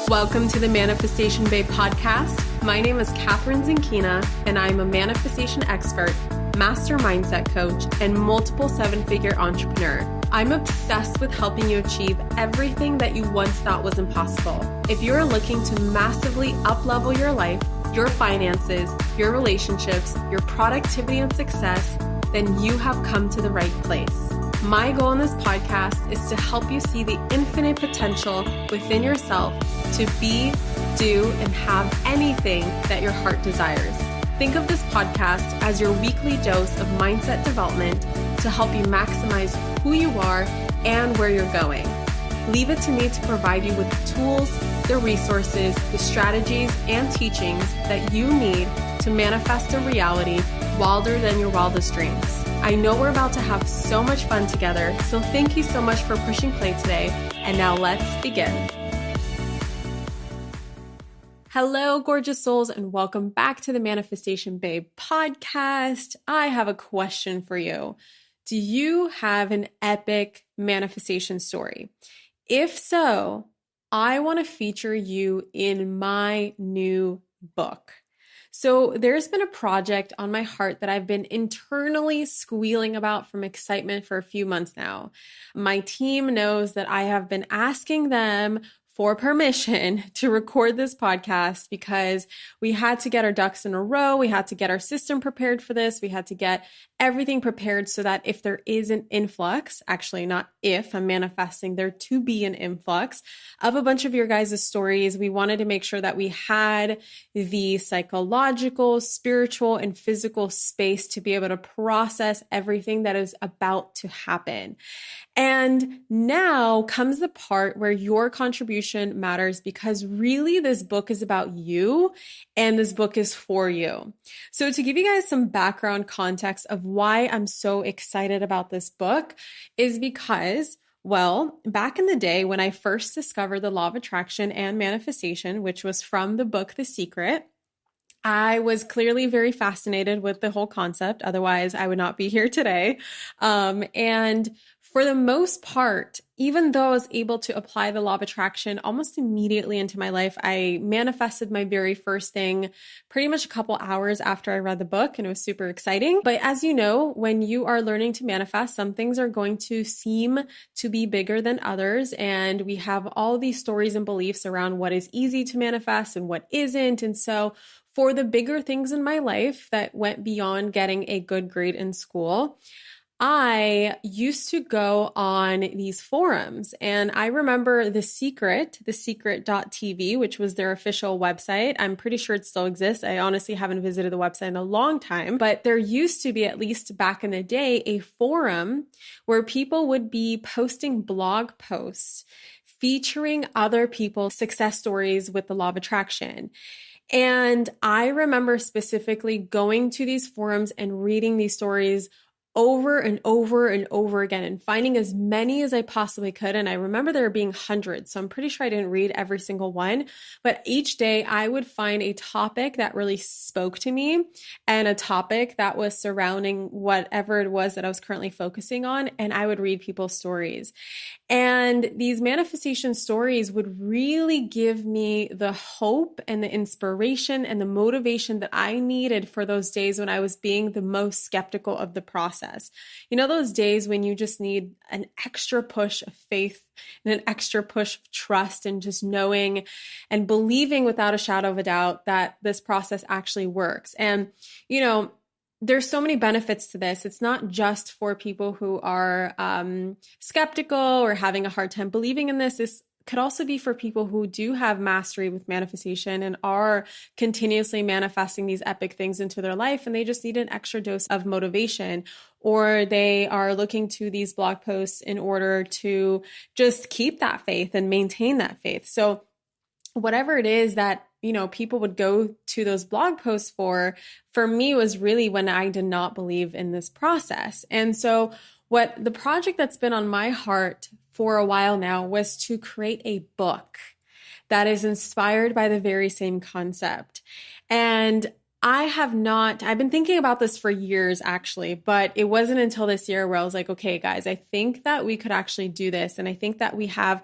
Welcome to the Manifestation Babe podcast. My name is Catherine Zinkina, and I'm a manifestation expert, master mindset coach, and multiple seven-figure entrepreneur. I'm obsessed with helping you achieve everything that you once thought was impossible. If you're looking to massively up-level your life, your finances, your relationships, your productivity and success, then you have come to the right place. My goal in this podcast is to help you see the infinite potential within yourself to be, do, and have anything that your heart desires. Think of this podcast as your weekly dose of mindset development to help you maximize who you are and where you're going. Leave it to me to provide you with the tools, the resources, the strategies, and teachings that you need to manifest a reality wilder than your wildest dreams. I know we're about to have so much fun together, so thank you so much for pushing play today. And now let's begin. Hello, gorgeous souls, and welcome back to the Manifestation Babe podcast. I have a question for you. Do you have an epic manifestation story? If so, I want to feature you in my new book. So there's been a project on my heart that I've been internally squealing about from excitement for a few months now. My team knows that I have been asking them for permission to record this podcast because we had to get our ducks in a row. We had to get our system prepared for this. We had to get everything prepared so that if there is an influx, actually not if, I'm manifesting there to be an influx of a bunch of your guys' stories, we wanted to make sure that we had the psychological, spiritual, and physical space to be able to process everything that is about to happen. And now comes the part where your contribution matters because really this book is about you and this book is for you. So to give you guys some background context of why I'm so excited about this book is because, well, back in the day when I first discovered the law of attraction and manifestation, which was from the book, The Secret, I was clearly very fascinated with the whole concept. Otherwise, I would not be here today. And for the most part, even though I was able to apply the law of attraction almost immediately into my life, I manifested my very first thing pretty much a couple hours after I read the book, and it was super exciting. But as you know, when you are learning to manifest, some things are going to seem to be bigger than others. And we have all these stories and beliefs around what is easy to manifest and what isn't. And so for the bigger things in my life that went beyond getting a good grade in school, I used to go on these forums, and I remember The Secret, thesecret.tv, which was their official website. I'm pretty sure it still exists. I honestly haven't visited the website in a long time, but there used to be, at least back in the day, a forum where people would be posting blog posts featuring other people's success stories with the law of attraction. And I remember specifically going to these forums and reading these stories over and over and over again and finding as many as I possibly could. And I remember there being hundreds, so I'm pretty sure I didn't read every single one, but each day I would find a topic that really spoke to me and a topic that was surrounding whatever it was that I was currently focusing on, and I would read people's stories. And these manifestation stories would really give me the hope and the inspiration and the motivation that I needed for those days when I was being the most skeptical of the process. You know, those days when you just need an extra push of faith and an extra push of trust and just knowing and believing without a shadow of a doubt that this process actually works. And, you know, there's so many benefits to this. It's not just for people who are skeptical or having a hard time believing in this. This could also be for people who do have mastery with manifestation and are continuously manifesting these epic things into their life, and they just need an extra dose of motivation, or they are looking to these blog posts in order to just keep that faith and maintain that faith. So whatever it is that, you know, people would go to those blog posts for me was really when I did not believe in this process. And so what the project that's been on my heart for a while now was to create a book that is inspired by the very same concept. And I've been thinking about this for years actually, but it wasn't until this year where I was like, okay, guys, I think that we could actually do this. And I think that we have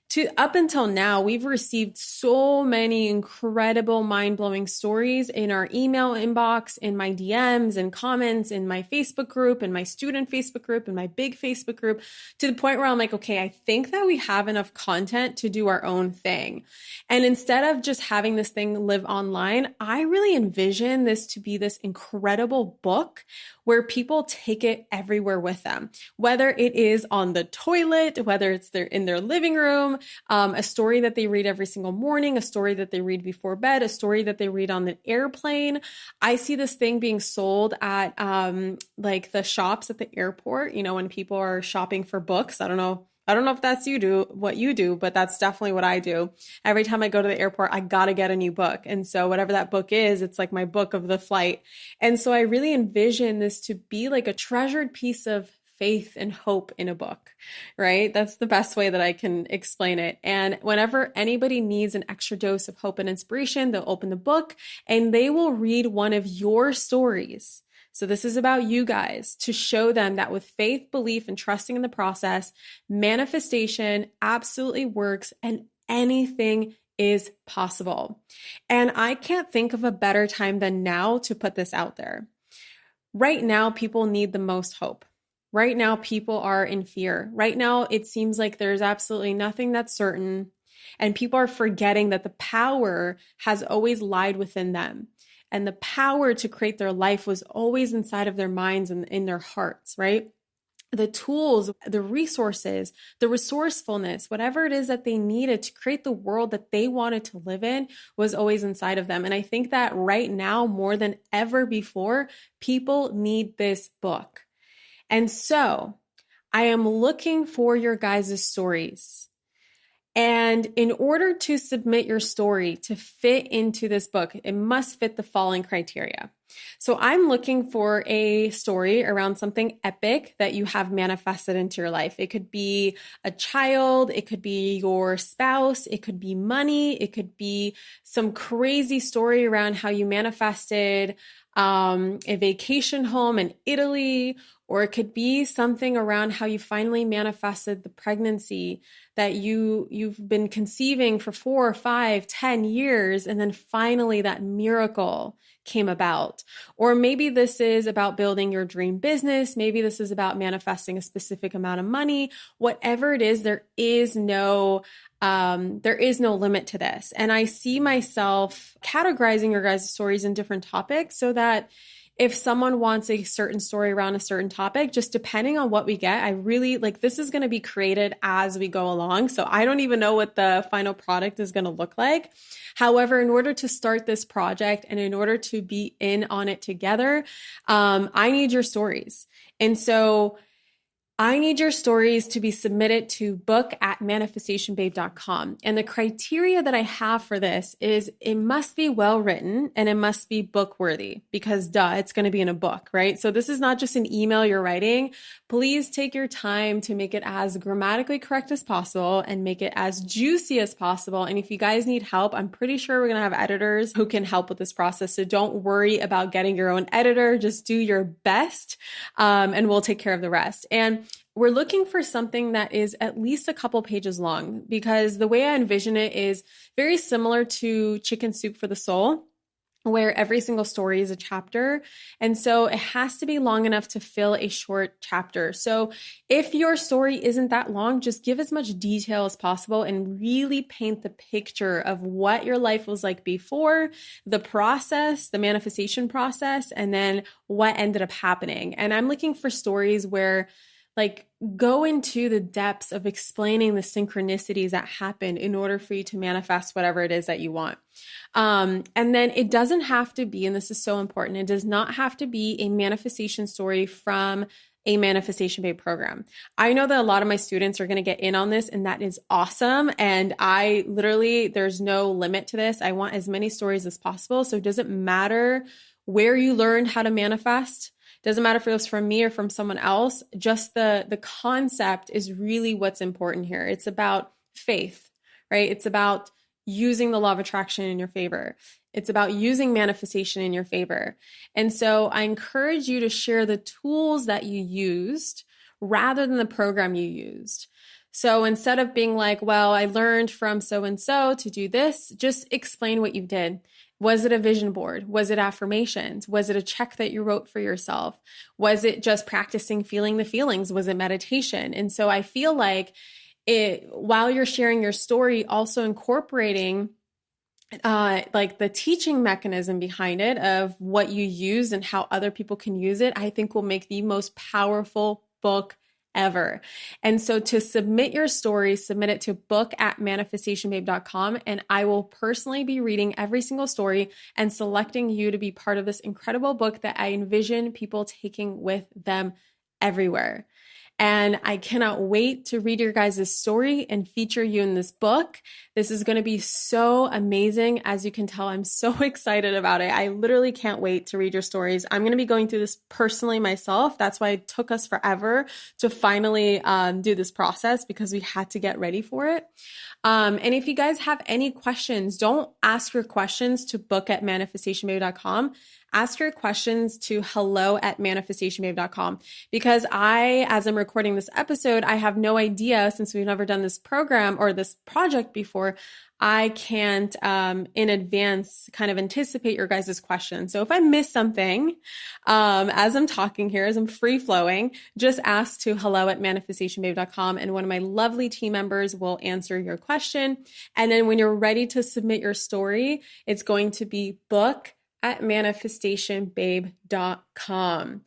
to up until now, we've received so many incredible, mind-blowing stories in our email inbox, in my DMs and comments, in my Facebook group, in my student Facebook group, in my big Facebook group, to the point where I'm like, okay, I think that we have enough content to do our own thing. And instead of just having this thing live online, I really envision this to be this incredible book where people take it everywhere with them, whether it is on the toilet, whether it's in their living room, a story that they read every single morning, a story that they read before bed, a story that they read on the airplane. I see this thing being sold at like the shops at the airport, when people are shopping for books. I don't know if that's what you do, but that's definitely what I do. Every time I go to the airport, I got to get a new book. And so whatever that book is, it's like my book of the flight. And so I really envision this to be like a treasured piece of faith and hope in a book, right? That's the best way that I can explain it. And whenever anybody needs an extra dose of hope and inspiration, they'll open the book and they will read one of your stories. So this is about you guys, to show them that with faith, belief, and trusting in the process, manifestation absolutely works and anything is possible. And I can't think of a better time than now to put this out there. Right now, people need the most hope. Right now, people are in fear. Right now, it seems like there's absolutely nothing that's certain, and people are forgetting that the power has always lied within them. And the power to create their life was always inside of their minds and in their hearts, right? The tools, the resources, the resourcefulness, whatever it is that they needed to create the world that they wanted to live in was always inside of them. And I think that right now, more than ever before, people need this book. And so I am looking for your guys' stories. And in order to submit your story to fit into this book, it must fit the following criteria. So I'm looking for a story around something epic that you have manifested into your life. It could be a child, it could be your spouse, it could be money, it could be some crazy story around how you manifested a vacation home in Italy, or it could be something around how you finally manifested the pregnancy that you've been conceiving for 4, 5, 10 years, and then finally that miracle came about. Or maybe this is about building your dream business. Maybe this is about manifesting a specific amount of money. Whatever it is, there is no limit to this. And I see myself categorizing your guys' stories in different topics so that if someone wants a certain story around a certain topic, just depending on what we get, I really this is going to be created as we go along. So I don't even know what the final product is going to look like. However, in order to start this project and in order to be in on it together, I need your stories. And so I need your stories to be submitted to book@manifestationbabe.com. And the criteria that I have for this is it must be well written and it must be book worthy because it's going to be in a book, right? So this is not just an email you're writing. Please take your time to make it as grammatically correct as possible and make it as juicy as possible. And if you guys need help, I'm pretty sure we're going to have editors who can help with this process. So don't worry about getting your own editor. Just do your best and we'll take care of the rest. And we're looking for something that is at least a couple pages long because the way I envision it is very similar to Chicken Soup for the Soul, where every single story is a chapter. And so it has to be long enough to fill a short chapter. So if your story isn't that long, just give as much detail as possible and really paint the picture of what your life was like before, the process, the manifestation process, and then what ended up happening. And I'm looking for stories where go into the depths of explaining the synchronicities that happen in order for you to manifest whatever it is that you want. And then it doesn't have to be, and this is so important, it does not have to be a manifestation story from a Manifestation Babe program. I know that a lot of my students are going to get in on this, and that is awesome. And there's no limit to this. I want as many stories as possible. So it doesn't matter where you learned how to manifest. Doesn't matter if it was from me or from someone else. Just the concept is really what's important here. It's about faith, right? It's about using the law of attraction in your favor. It's about using manifestation in your favor. And so I encourage you to share the tools that you used rather than the program you used. So instead of being like, well, I learned from so-and-so to do this, just explain what you did. Was it a vision board? Was it affirmations? Was it a check that you wrote for yourself? Was it just practicing feeling the feelings? Was it meditation? And so I feel like while you're sharing your story, also incorporating like the teaching mechanism behind it of what you use and how other people can use it, I think will make the most powerful book ever. And so to submit your story, submit it to book@manifestationbabe.com. And I will personally be reading every single story and selecting you to be part of this incredible book that I envision people taking with them everywhere. And I cannot wait to read your guys' story and feature you in this book. This is going to be so amazing. As you can tell, I'm so excited about it. I literally can't wait to read your stories. I'm going to be going through this personally myself. That's why it took us forever to finally do this process, because we had to get ready for it. And if you guys have any questions, don't ask your questions to book@manifestationbabe.com. Ask your questions to hello@manifestationbabe.com, because as I'm recording this episode, I have no idea, since we've never done this program or this project before, I can't in advance kind of anticipate your guys' questions. So if I miss something as I'm talking here, as I'm free flowing, just ask to hello@manifestationbabe.com, and one of my lovely team members will answer your question. And then when you're ready to submit your story, it's going to be book@manifestationbabe.com.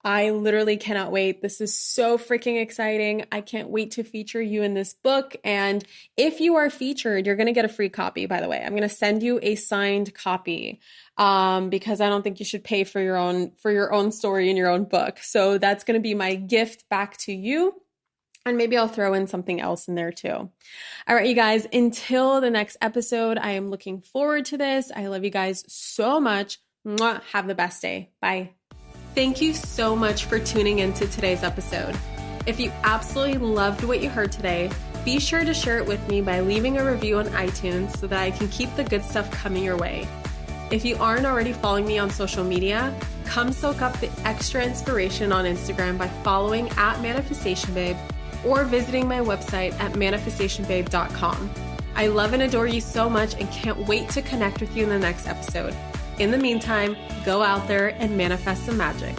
I literally cannot wait. This is so freaking exciting. I can't wait to feature you in this book. And if you are featured, you're going to get a free copy, by the way. I'm going to send you a signed copy because I don't think you should pay for your own story in your own book. So that's going to be my gift back to you. And maybe I'll throw in something else in there too. All right, you guys, until the next episode, I am looking forward to this. I love you guys so much. Mwah. Have the best day. Bye. Thank you so much for tuning into today's episode. If you absolutely loved what you heard today, be sure to share it with me by leaving a review on iTunes so that I can keep the good stuff coming your way. If you aren't already following me on social media, come soak up the extra inspiration on Instagram by following @manifestationbabe or visiting my website at manifestationbabe.com. I love and adore you so much and can't wait to connect with you in the next episode. In the meantime, go out there and manifest some magic.